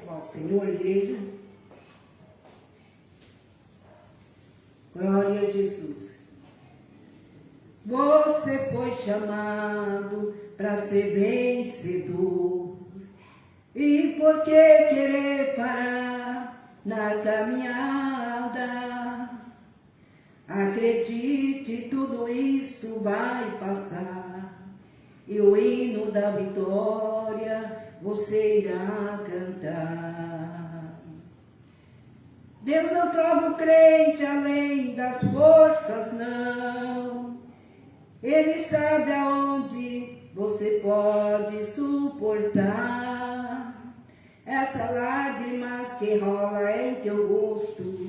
louvar o Senhor, igreja. Glória a Jesus. Você foi chamado para ser vencedor. E por que querer parar na caminhada? Acredite, tudo isso vai passar. E o hino da vitória você irá cantar. Deus não prova o crente além das forças, não. Ele sabe aonde você pode suportar essas lágrimas que rolam em teu rosto.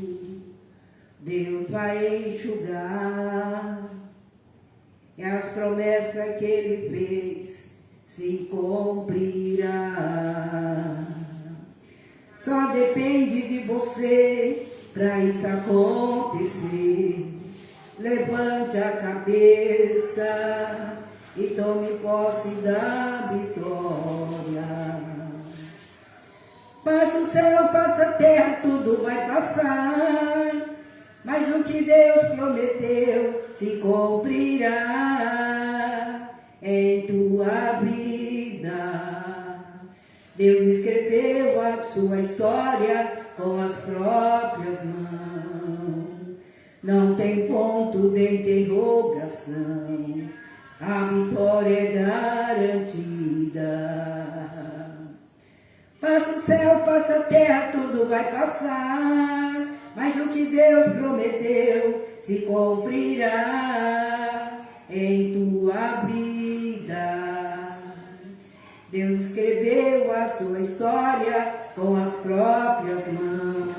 Deus vai enxugar, e as promessas que Ele fez se cumprirá. Só depende de você para isso acontecer. Levante a cabeça e tome posse da vitória. Passa o céu, passa a terra, tudo vai passar, mas o que Deus prometeu se cumprirá em tua vida. Deus escreveu a sua história com as próprias mãos. Não tem ponto de interrogação, a vitória é garantida. Passa o céu, passa a terra, tudo vai passar, mas o que Deus prometeu se cumprirá em tua vida. Deus escreveu a sua história com as próprias mãos.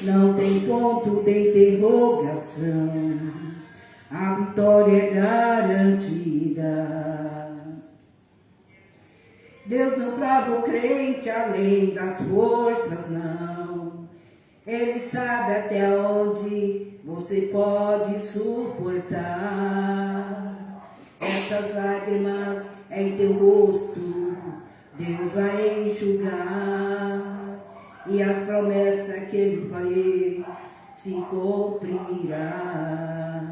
Não tem ponto de interrogação, a vitória é garantida. Deus não prova o crente além das forças, não. Ele sabe até onde você pode suportar essas lágrimas em teu rosto. Deus vai enxugar, e a promessa que Ele fez se cumprirá.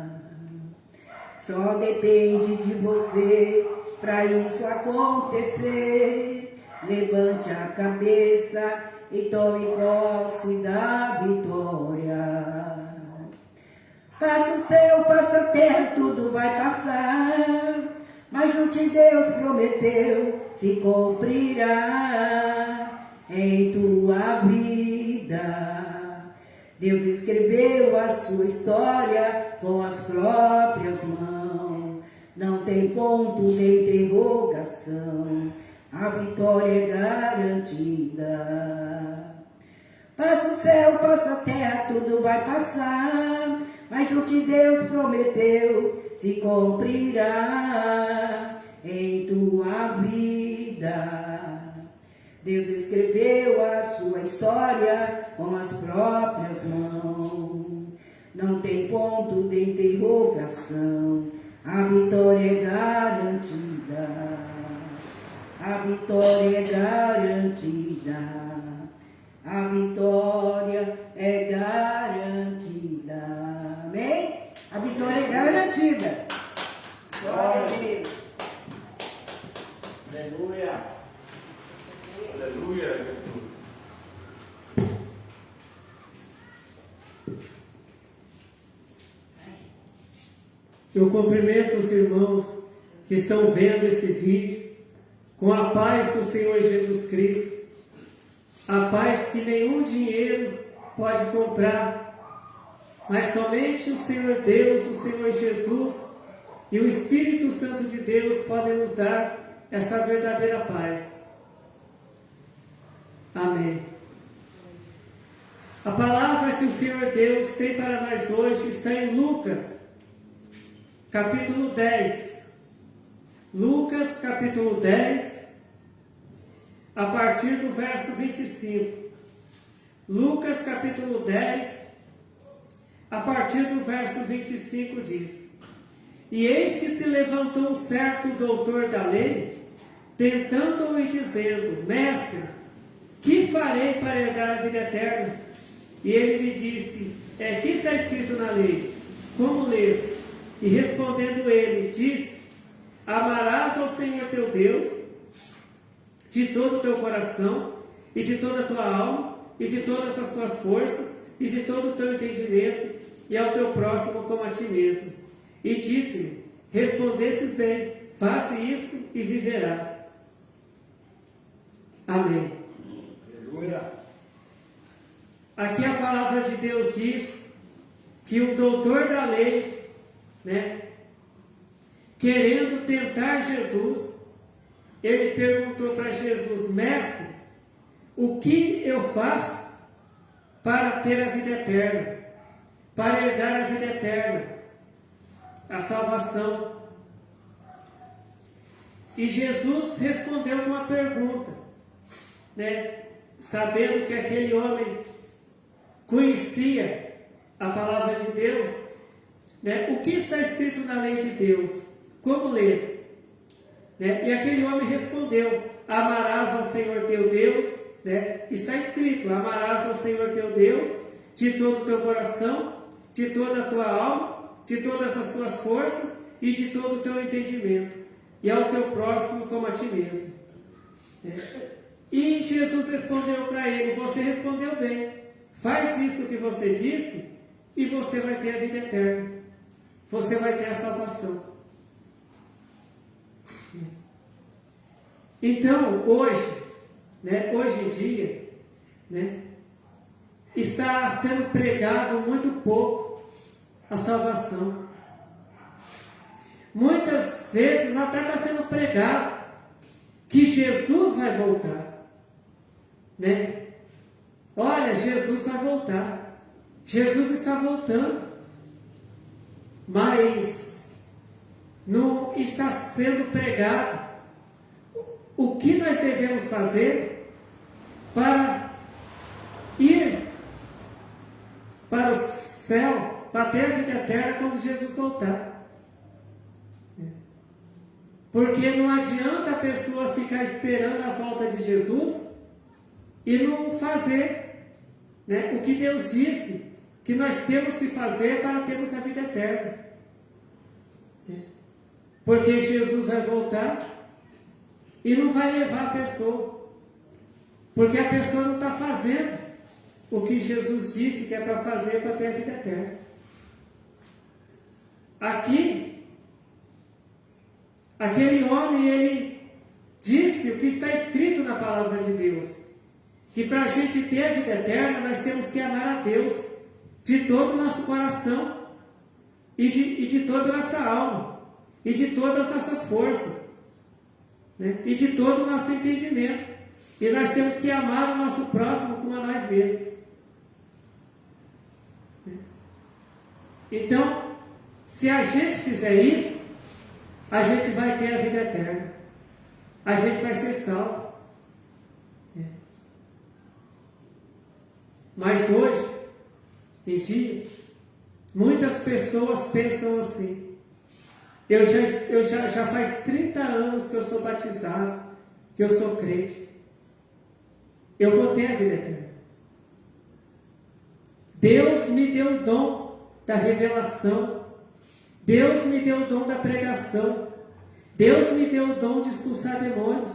Só depende de você para isso acontecer. Levante a cabeça e tome posse da vitória. Passa o céu, passa a terra, tudo vai passar, mas o que Deus prometeu se cumprirá em tua vida. Deus escreveu a sua história com as próprias mãos. Não tem ponto de interrogação, a vitória é garantida. Passa o céu, passa a terra, tudo vai passar, mas o que Deus prometeu se cumprirá em tua vida. Deus escreveu a sua história com as próprias mãos. Não tem ponto de interrogação, a vitória é garantida. A vitória é garantida. A vitória é garantida. Amém? A vitória é garantida. Glória a Deus. Aleluia. Aleluia. Eu cumprimento os irmãos que estão vendo esse vídeo com a paz do Senhor Jesus Cristo, a paz que nenhum dinheiro pode comprar, mas somente o Senhor Deus, o Senhor Jesus e o Espírito Santo de Deus podem nos dar esta verdadeira paz. Amém. A palavra que o Senhor Deus tem para nós hoje está em Lucas, capítulo 10. Lucas, capítulo 10, a partir do verso 25. Lucas, capítulo 10, a partir do verso 25 diz: E eis que se levantou um certo doutor da lei, tentando-o e dizendo: Mestre, que farei para herdar a vida eterna? E ele lhe disse: que está escrito na lei? Como lês? E respondendo ele, disse: Amarás ao Senhor teu Deus de todo o teu coração, e de toda a tua alma, e de todas as tuas forças, e de todo o teu entendimento, e ao teu próximo como a ti mesmo. E disse-lhe: Respondestes bem, faze isso e viverás. Amém. Aleluia. Aqui a palavra de Deus diz que o doutor da lei, querendo tentar Jesus, ele perguntou para Jesus: Mestre, o que eu faço para ter a vida eterna, para herdar a vida eterna, a salvação? E Jesus respondeu com uma pergunta, sabendo que aquele homem conhecia a palavra de Deus, o que está escrito na lei de Deus? Como lês? E aquele homem respondeu: Amarás ao Senhor teu Deus, está escrito: Amarás ao Senhor teu Deus de todo o teu coração, de toda a tua alma, de todas as tuas forças e de todo o teu entendimento, e ao teu próximo como a ti mesmo. E Jesus respondeu para ele: Você respondeu bem, faz isso que você disse e você vai ter a vida eterna, você vai ter a salvação. Então, hoje em dia, está sendo pregado muito pouco a salvação. Muitas vezes até está sendo pregado que Jesus vai voltar, Olha, Jesus vai voltar, Jesus está voltando, mas não está sendo pregado o que nós devemos fazer para ir para o céu, para ter a vida eterna quando Jesus voltar. Porque não adianta a pessoa ficar esperando a volta de Jesus e não fazer o que Deus disse que nós temos que fazer para termos a vida eterna. Porque Jesus vai voltar e não vai levar a pessoa, porque a pessoa não está fazendo o que Jesus disse que é para fazer para ter a vida eterna. Aqui, aquele homem, ele disse o que está escrito na palavra de Deus, que para a gente ter a vida eterna, nós temos que amar a Deus de todo o nosso coração, e de toda a nossa alma, e de todas as nossas forças, e de todo o nosso entendimento. E nós temos que amar o nosso próximo como a nós mesmos. Então, se a gente fizer isso, a gente vai ter a vida eterna, a gente vai ser salvo. Mas hoje em dia, muitas pessoas pensam assim: eu já faz 30 anos que eu sou batizado, que eu sou crente, eu vou ter a vida eterna. Deus me deu o dom da revelação, Deus me deu o dom da pregação, Deus me deu o dom de expulsar demônios,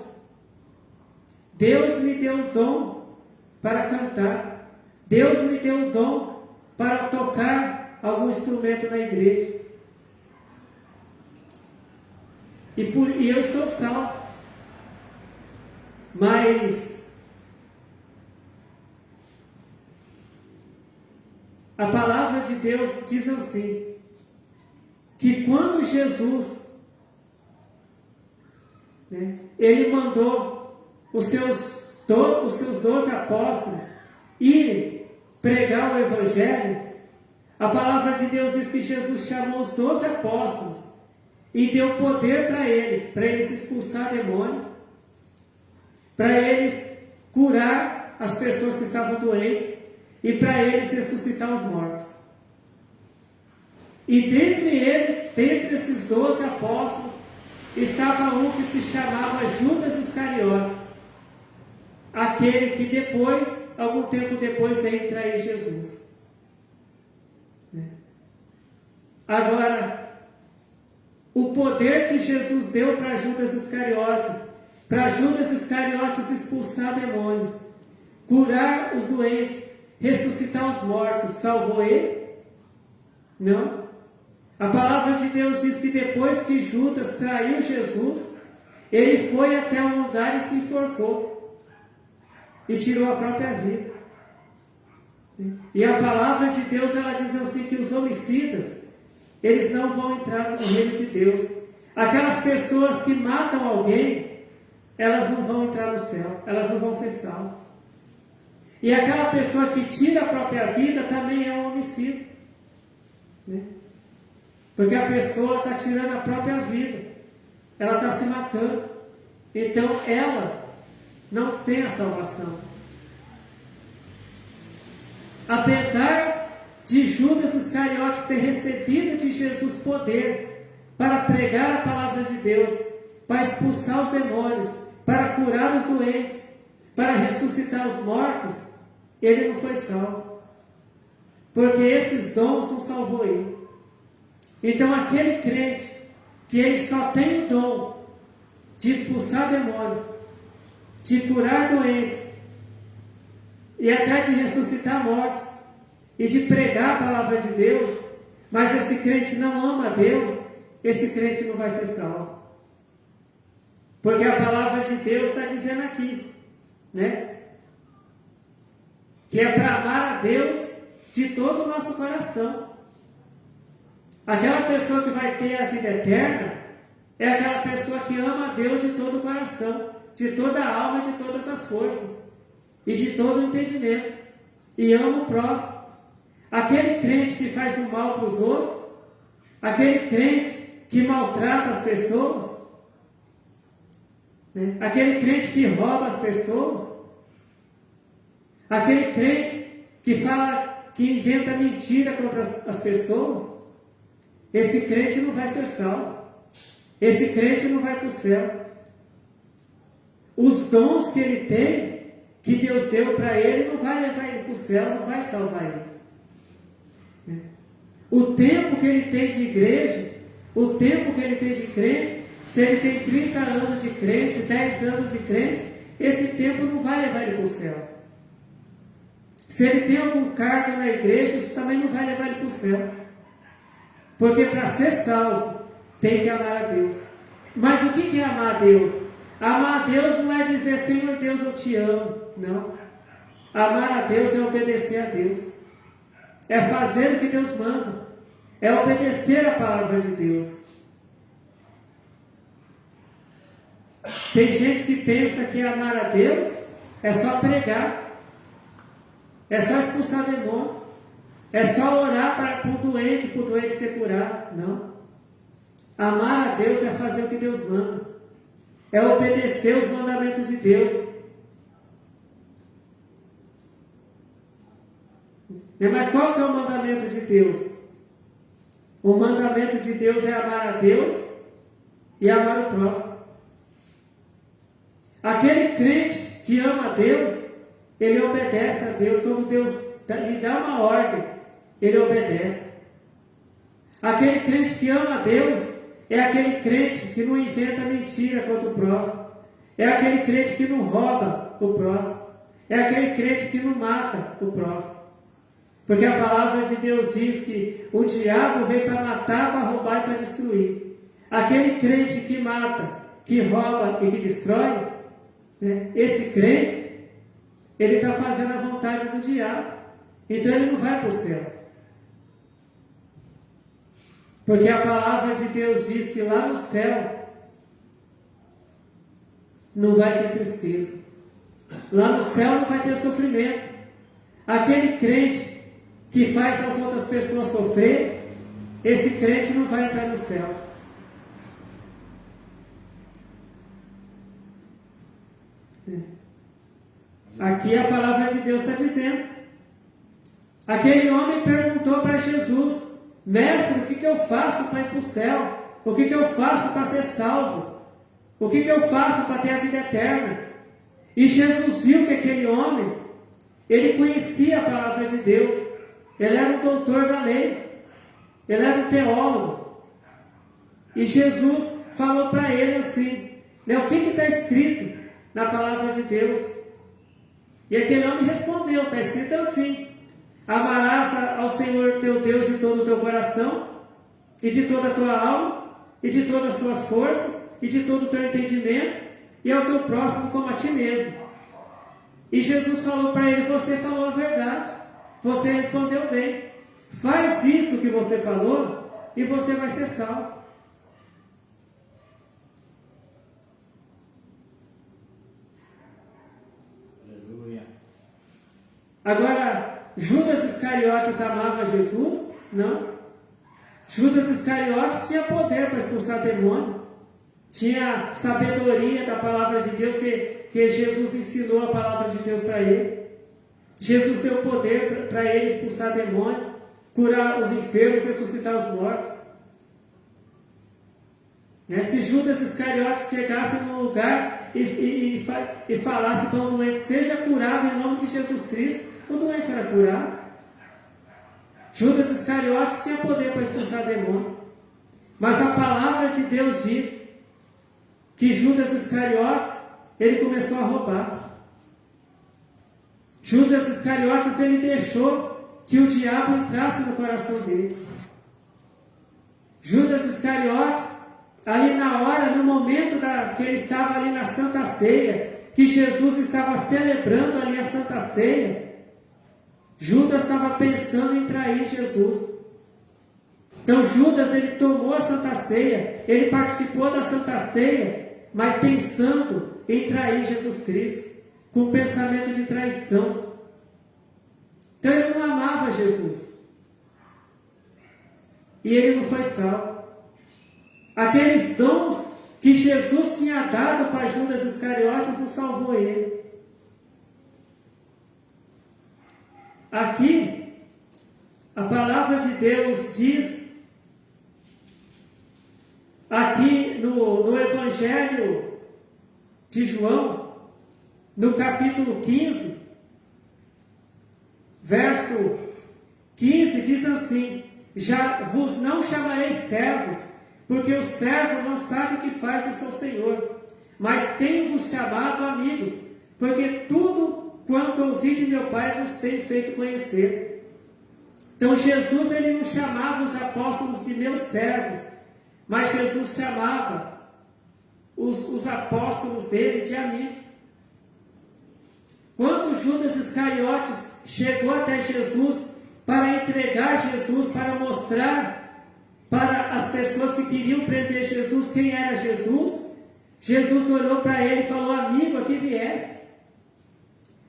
Deus me deu o dom para cantar, Deus me deu o dom para tocar algum instrumento na igreja. E eu estou salvo. Mas a palavra de Deus diz assim, que quando Jesus ele mandou os seus 12 apóstolos irem pregar o Evangelho, a palavra de Deus diz que Jesus chamou os 12 apóstolos e deu poder para eles expulsar demônios, para eles curar as pessoas que estavam doentes e para eles ressuscitar os mortos. E dentre esses 12 apóstolos, estava um que se chamava Judas Iscariotes, aquele que depois, algum tempo depois, veio trair Jesus. Agora, o poder que Jesus deu para Judas Iscariotes expulsar demônios, curar os doentes, ressuscitar os mortos, salvou ele? Não. A palavra de Deus diz que depois que Judas traiu Jesus, ele foi até um lugar e se enforcou e tirou a própria vida. E a palavra de Deus, ela diz assim, que os homicidas, eles não vão entrar no reino de Deus. Aquelas pessoas que matam alguém, elas não vão entrar no céu, elas não vão ser salvas. E aquela pessoa que tira a própria vida também é um homicida, né? Porque a pessoa está tirando a própria vida, ela está se matando, então ela não tem a salvação. Apesar de Judas Iscariotes ter recebido de Jesus poder para pregar a palavra de Deus, para expulsar os demônios, para curar os doentes, para ressuscitar os mortos, ele não foi salvo, porque esses dons não salvou ele. Então aquele crente que ele só tem o dom de expulsar demônio, de curar doentes e até de ressuscitar mortos e de pregar a palavra de Deus, mas esse crente não ama a Deus, esse crente não vai ser salvo. Porque a palavra de Deus está dizendo aqui, né? Que é para amar a Deus de todo o nosso coração. Aquela pessoa que vai ter a vida eterna é aquela pessoa que ama a Deus de todo o coração, de toda a alma, de todas as forças e de todo o entendimento, e ama o próximo. Aquele crente que faz o mal para os outros, aquele crente que maltrata as pessoas, né? Aquele crente que rouba as pessoas, aquele crente que fala, que inventa mentira contra as pessoas, esse crente não vai ser salvo. Esse crente não vai para o céu. Os dons que ele tem, que Deus deu para ele, não vai levar ele para o céu, não vai salvar ele. O tempo que ele tem de igreja, o tempo que ele tem de crente, se ele tem 30 anos de crente, 10 anos de crente, esse tempo não vai levar ele para o céu. Se ele tem algum cargo na igreja, isso também não vai levar ele para o céu. Porque para ser salvo, tem que amar a Deus. Mas o que é amar a Deus? Amar a Deus não é dizer, Senhor Deus, eu te amo. Não. Amar a Deus é obedecer a Deus. É fazer o que Deus manda. É obedecer a palavra de Deus. Tem gente que pensa que amar a Deus é só pregar. É só expulsar demônios. É só orar para o doente ser curado. Não. Amar a Deus é fazer o que Deus manda. É obedecer os mandamentos de Deus. Mas qual que é o mandamento de Deus? O mandamento de Deus é amar a Deus e amar o próximo. Aquele crente que ama a Deus, ele obedece a Deus. Quando Deus lhe dá uma ordem, ele obedece. Aquele crente que ama a Deus é aquele crente que não inventa mentira contra o próximo. É aquele crente que não rouba o próximo. É aquele crente que não mata o próximo. Porque a palavra de Deus diz que o diabo veio para matar, para roubar e para destruir. Aquele crente que mata, que rouba e que destrói, né? Esse crente, ele está fazendo a vontade do diabo. Então ele não vai para o céu. Porque a palavra de Deus diz que lá no céu não vai ter tristeza. Lá no céu não vai ter sofrimento. Aquele crente que faz as outras pessoas sofrer, esse crente não vai entrar no céu. Aqui a palavra de Deus está dizendo. Aquele homem perguntou para Jesus: Mestre, o que eu faço para ir para o céu? O que eu faço para ser salvo? O que eu faço para ter a vida eterna? E Jesus viu que aquele homem, ele conhecia a palavra de Deus. Ele era um doutor da lei. Ele era um teólogo. E Jesus falou para ele assim, né, o que está escrito na palavra de Deus? E aquele homem respondeu, está escrito assim: amarás ao Senhor teu Deus de todo o teu coração, e de toda a tua alma, e de todas as tuas forças, e de todo o teu entendimento, e ao teu próximo como a ti mesmo. E Jesus falou para ele, você falou a verdade, você respondeu bem, faz isso que você falou, e você vai ser salvo. Aleluia. Agora, Judas Iscariotes amava Jesus? Não. Judas Iscariotes tinha poder para expulsar demônio, tinha sabedoria da palavra de Deus, que Jesus ensinou a palavra de Deus para ele. Jesus deu poder para ele expulsar demônio, curar os enfermos, ressuscitar os mortos. Né? Se Judas Iscariotes chegasse num lugar e falasse para um doente, seja curado em nome de Jesus Cristo, o doente era curado. Judas Iscariotes tinha poder para expulsar demônio. Mas a palavra de Deus diz que Judas Iscariotes, ele começou a roubar. Judas Iscariotes, ele deixou que o diabo entrasse no coração dele. Judas Iscariotes, ali na hora, no momento que ele estava ali na Santa Ceia, que Jesus estava celebrando ali a Santa Ceia, Judas estava pensando em trair Jesus. Então Judas, ele tomou a Santa Ceia, ele participou da Santa Ceia, mas pensando em trair Jesus Cristo, com pensamento de traição. Então ele não amava Jesus. E ele não foi salvo. Aqueles dons que Jesus tinha dado para Judas Iscariotes não salvou ele. Aqui, a palavra de Deus diz, aqui no Evangelho de João, no capítulo 15, verso 15, diz assim: já vos não chamarei servos, porque o servo não sabe o que faz o seu senhor, mas tenho-vos chamado amigos, porque tudo quanto ouvi de meu Pai vos tenho feito conhecer. Então Jesus, ele não chamava os apóstolos de meus servos, mas Jesus chamava os apóstolos dele de amigos. Quando Judas Iscariotes chegou até Jesus para entregar Jesus, para mostrar para as pessoas que queriam prender Jesus quem era Jesus, Jesus olhou para ele e falou: amigo, aqui vieste.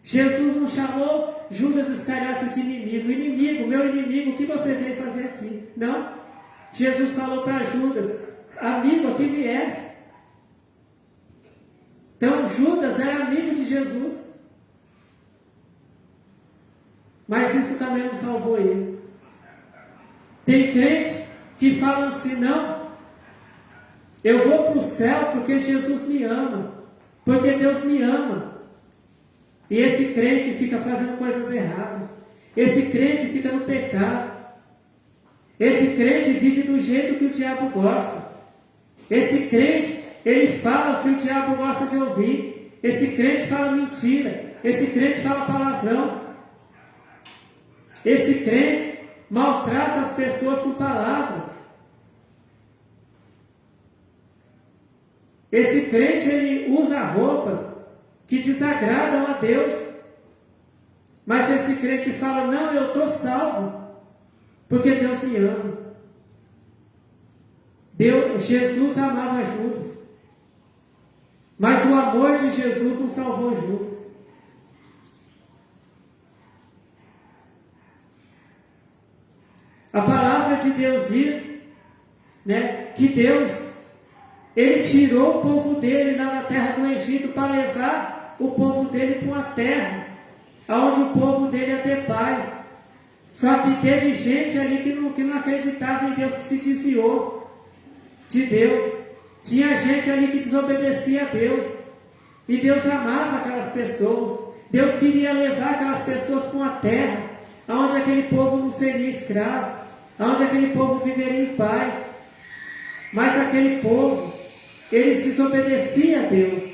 Jesus não chamou Judas Iscariotes de inimigo. Inimigo, meu inimigo, o que você veio fazer aqui? Não. Jesus falou para Judas: amigo, aqui vieste. Então Judas era amigo de Jesus. Mas isso também não salvou ele. Tem crente que fala assim: não, eu vou para o céu porque Jesus me ama, porque Deus me ama. E esse crente fica fazendo coisas erradas. Esse crente fica no pecado. Esse crente vive do jeito que o diabo gosta. Esse crente, ele fala o que o diabo gosta de ouvir. Esse crente fala mentira. Esse crente fala palavrão. Esse crente maltrata as pessoas com palavras. Esse crente, ele usa roupas que desagradam a Deus. Mas esse crente fala: não, eu estou salvo, porque Deus me ama. Jesus amava Judas, mas o amor de Jesus não salvou Judas. A palavra de Deus diz, né, que Deus, ele tirou o povo dele lá da terra do Egito para levar o povo dele para uma terra onde o povo dele ia ter paz. Só que teve gente ali que não acreditava em Deus, que se desviou. de Deus. Tinha gente ali que desobedecia a Deus. E Deus amava aquelas pessoas. Deus queria levar aquelas pessoas para uma terra onde aquele povo não seria escravo, onde aquele povo viveria em paz. Mas aquele povo, eles desobedeciam a Deus.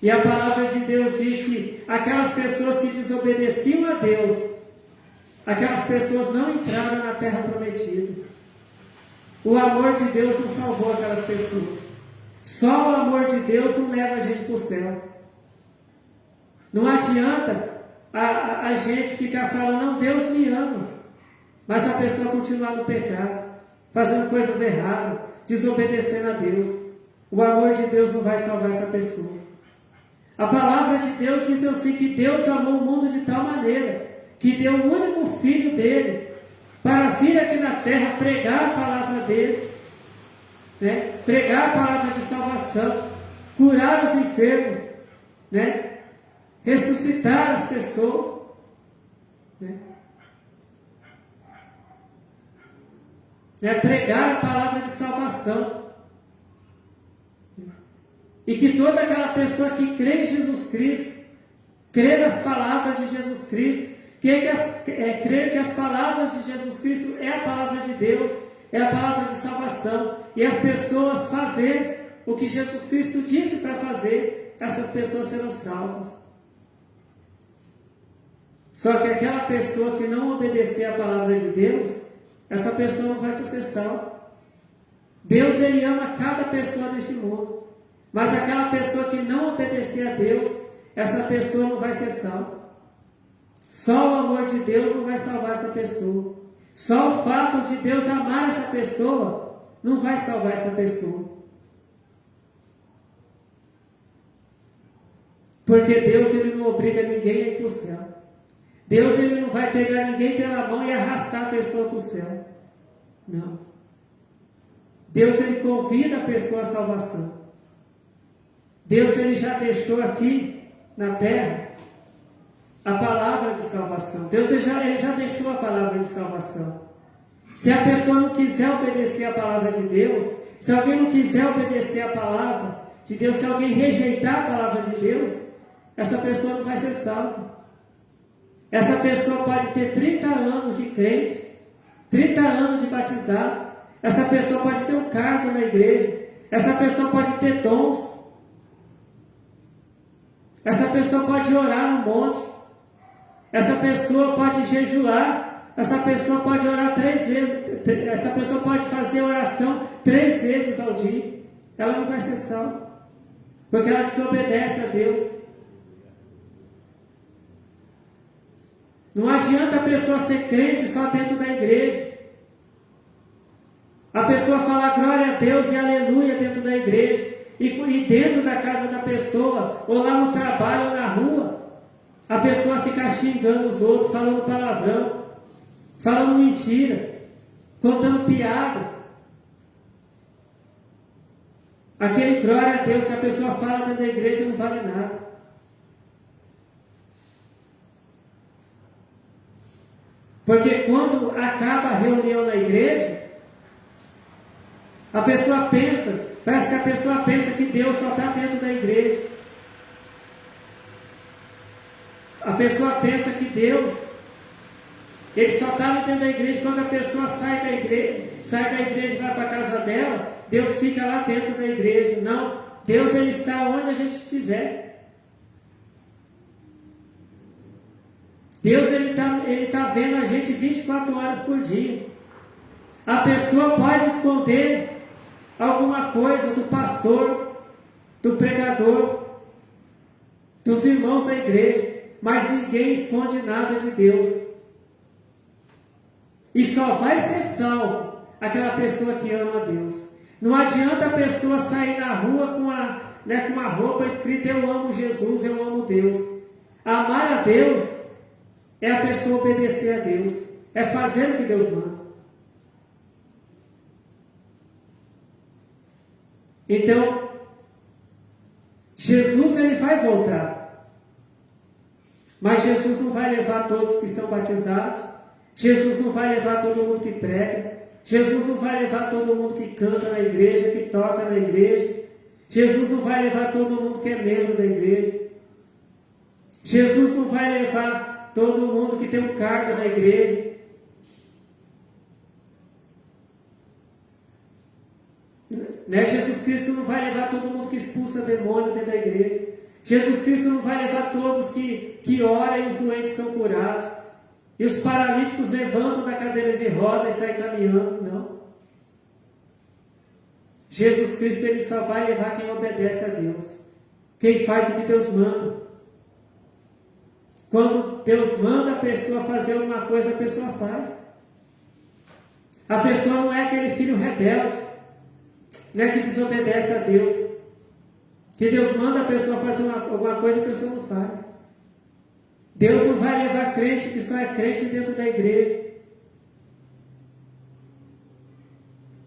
E a palavra de Deus diz que aquelas pessoas que desobedeciam a Deus, aquelas pessoas não entraram na terra prometida. O amor de Deus não salvou aquelas pessoas. Só o amor de Deus não leva a gente para o céu. Não adianta a gente ficar falando, não, Deus me ama, mas a pessoa continuar no pecado, fazendo coisas erradas, desobedecendo a Deus. O amor de Deus não vai salvar essa pessoa. A palavra de Deus diz assim, que Deus amou o mundo de tal maneira, que deu o único filho dele, para vir aqui na terra pregar a palavra dele, né? Pregar a palavra de salvação, curar os enfermos, né? Ressuscitar as pessoas, né? Pregar a palavra de salvação. E que toda aquela pessoa que crê em Jesus Cristo, crê nas palavras de Jesus Cristo, crer que as palavras de Jesus Cristo é a palavra de Deus, é a palavra de salvação, e as pessoas fazer o que Jesus Cristo disse para fazer, essas pessoas serão salvas. Só que aquela pessoa que não obedecer a palavra de Deus, essa pessoa não vai ser salva. Deus, ele ama cada pessoa deste mundo, mas aquela pessoa que não obedecer a Deus, essa pessoa não vai ser salva. Só o amor de Deus não vai salvar essa pessoa. Só o fato de Deus amar essa pessoa não vai salvar essa pessoa. Porque Deus, ele não obriga ninguém a ir para o céu. Deus, ele não vai pegar ninguém pela mão e arrastar a pessoa para o céu. Não. Deus, ele convida a pessoa à salvação. Deus, ele já deixou aqui na terra a palavra de salvação. Deus, ele já deixou a palavra de salvação. Se a pessoa não quiser obedecer a palavra de Deus, se alguém não quiser obedecer a palavra de Deus, se alguém rejeitar a palavra de Deus, essa pessoa não vai ser salva. Essa pessoa pode ter 30 anos de crente, 30 anos de batizado, essa pessoa pode ter um cargo na igreja, essa pessoa pode ter dons, essa pessoa pode orar no monte, essa pessoa pode jejuar, essa pessoa pode orar 3 vezes, essa pessoa pode fazer oração 3 vezes ao dia, ela não vai ser salva, porque ela desobedece a Deus. Não adianta a pessoa ser crente só dentro da igreja. A pessoa falar glória a Deus e aleluia dentro da igreja. E dentro da casa da pessoa, ou lá no trabalho, ou na rua, a pessoa ficar xingando os outros, falando palavrão, falando mentira, contando piada. Aquele glória a Deus que a pessoa fala dentro da igreja não vale nada. Porque quando acaba a reunião na igreja, a pessoa pensa, parece que a pessoa pensa que Deus só está dentro da igreja. A pessoa pensa que Deus, ele só está dentro da igreja. Quando a pessoa sai da igreja e vai para a casa dela, Deus fica lá dentro da igreja. Não, Deus, ele está onde a gente estiver. Deus, ele tá vendo a gente 24 horas por dia. A pessoa pode esconder alguma coisa do pastor, do pregador, dos irmãos da igreja, mas ninguém esconde nada de Deus. E só vai ser salvo aquela pessoa que ama a Deus. Não adianta a pessoa sair na rua com uma roupa escrita eu amo Jesus, eu amo Deus. Amar a Deus é a pessoa obedecer a Deus, é fazer o que Deus manda. Então, Jesus, ele vai voltar, mas Jesus não vai levar todos que estão batizados, Jesus não vai levar todo mundo que prega, Jesus não vai levar todo mundo que canta na igreja, que toca na igreja. Jesus não vai levar todo mundo que é membro da igreja. Jesus não vai levar todo mundo que tem um cargo na igreja. Né? Jesus Cristo não vai levar todo mundo que expulsa demônio dentro da igreja. Jesus Cristo não vai levar todos que oram e os doentes são curados. E os paralíticos levantam da cadeira de roda e saem caminhando. Não. Jesus Cristo, ele só vai levar quem obedece a Deus. Quem faz o que Deus manda. Quando Deus manda a pessoa fazer alguma coisa, a pessoa faz. A pessoa não é aquele filho rebelde, né, que desobedece a Deus. Que Deus manda a pessoa fazer alguma coisa, a pessoa não faz. Deus não vai levar crente que só é crente dentro da igreja.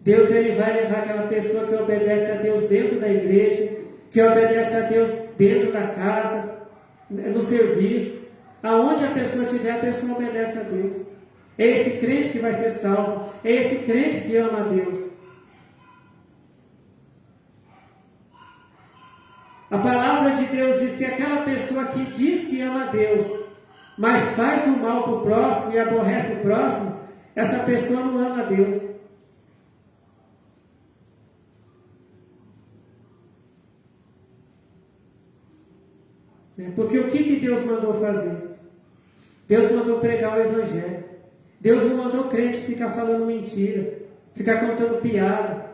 Deus, ele vai levar aquela pessoa que obedece a Deus dentro da igreja, que obedece a Deus dentro da casa, no serviço. Aonde a pessoa estiver, a pessoa obedece a Deus. É esse crente que vai ser salvo. É esse crente que ama a Deus. A palavra de Deus diz que aquela pessoa que diz que ama a Deus, mas faz o mal para o próximo e aborrece o próximo, essa pessoa não ama a Deus. Porque o que Deus mandou fazer? Deus mandou pregar o Evangelho. Deus não mandou crente ficar falando mentira, ficar contando piada.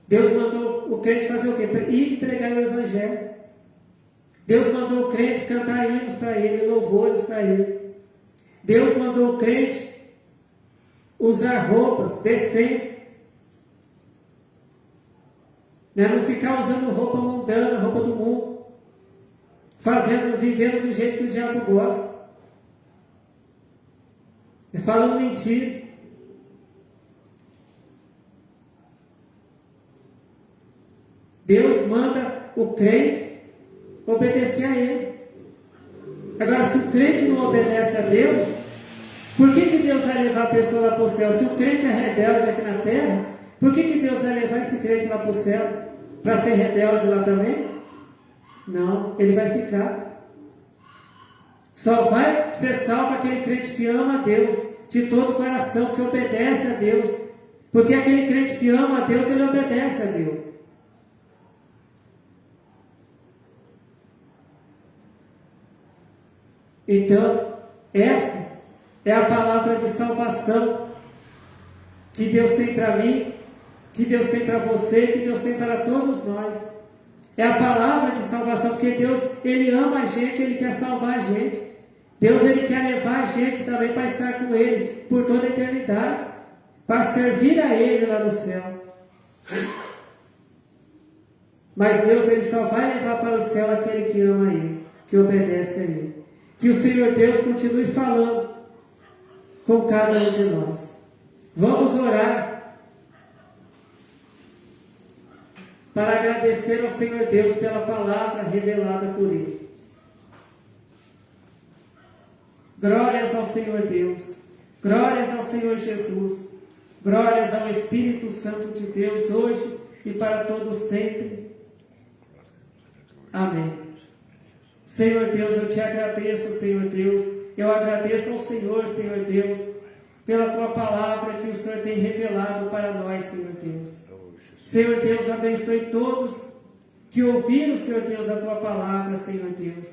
Deus mandou o crente fazer o quê? Ir de pregar o Evangelho. Deus mandou o crente cantar hinos para Ele, louvores para Ele. Deus mandou o crente usar roupas decentes. Não ficar usando roupa mundana, roupa do mundo. Vivendo do jeito que o diabo gosta. Falando mentira. Deus manda o crente obedecer a Ele. Agora, se o crente não obedece a Deus, por que Deus vai levar a pessoa lá para o céu? Se o crente é rebelde aqui na terra, por que Deus vai levar esse crente lá para o céu? Para ser rebelde lá também? Não, ele vai ficar. Só vai ser salvo aquele crente que ama a Deus de todo o coração, que obedece a Deus. Porque aquele crente que ama a Deus, ele obedece a Deus. Então, esta é a palavra de salvação que Deus tem para mim, que Deus tem para você, que Deus tem para todos nós. É a palavra de salvação, porque Deus, Ele ama a gente, Ele quer salvar a gente. Deus, Ele quer levar a gente também para estar com Ele por toda a eternidade, para servir a Ele lá no céu. Mas Deus, Ele só vai levar para o céu aquele que ama Ele, que obedece a Ele. Que o Senhor Deus continue falando com cada um de nós. Vamos orar para agradecer ao Senhor Deus pela palavra revelada por Ele. Glórias ao Senhor Deus, glórias ao Senhor Jesus, glórias ao Espírito Santo de Deus, hoje e para todos sempre. Amém. Senhor Deus, eu te agradeço, Senhor Deus, eu agradeço ao Senhor, Senhor Deus, pela tua palavra que o Senhor tem revelado para nós, Senhor Deus. Senhor Deus, abençoe todos que ouviram, Senhor Deus, a tua palavra, Senhor Deus.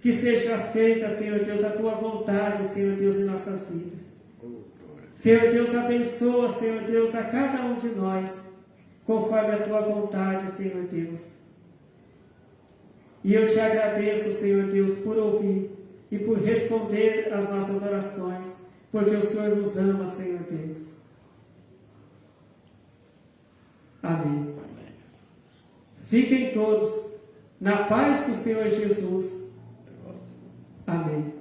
Que seja feita, Senhor Deus, a tua vontade, Senhor Deus, em nossas vidas. Senhor Deus, abençoa, Senhor Deus, a cada um de nós, conforme a tua vontade, Senhor Deus. E eu te agradeço, Senhor Deus, por ouvir e por responder às nossas orações, porque o Senhor nos ama, Senhor Deus. Amém. Fiquem todos na paz do Senhor Jesus. Amém.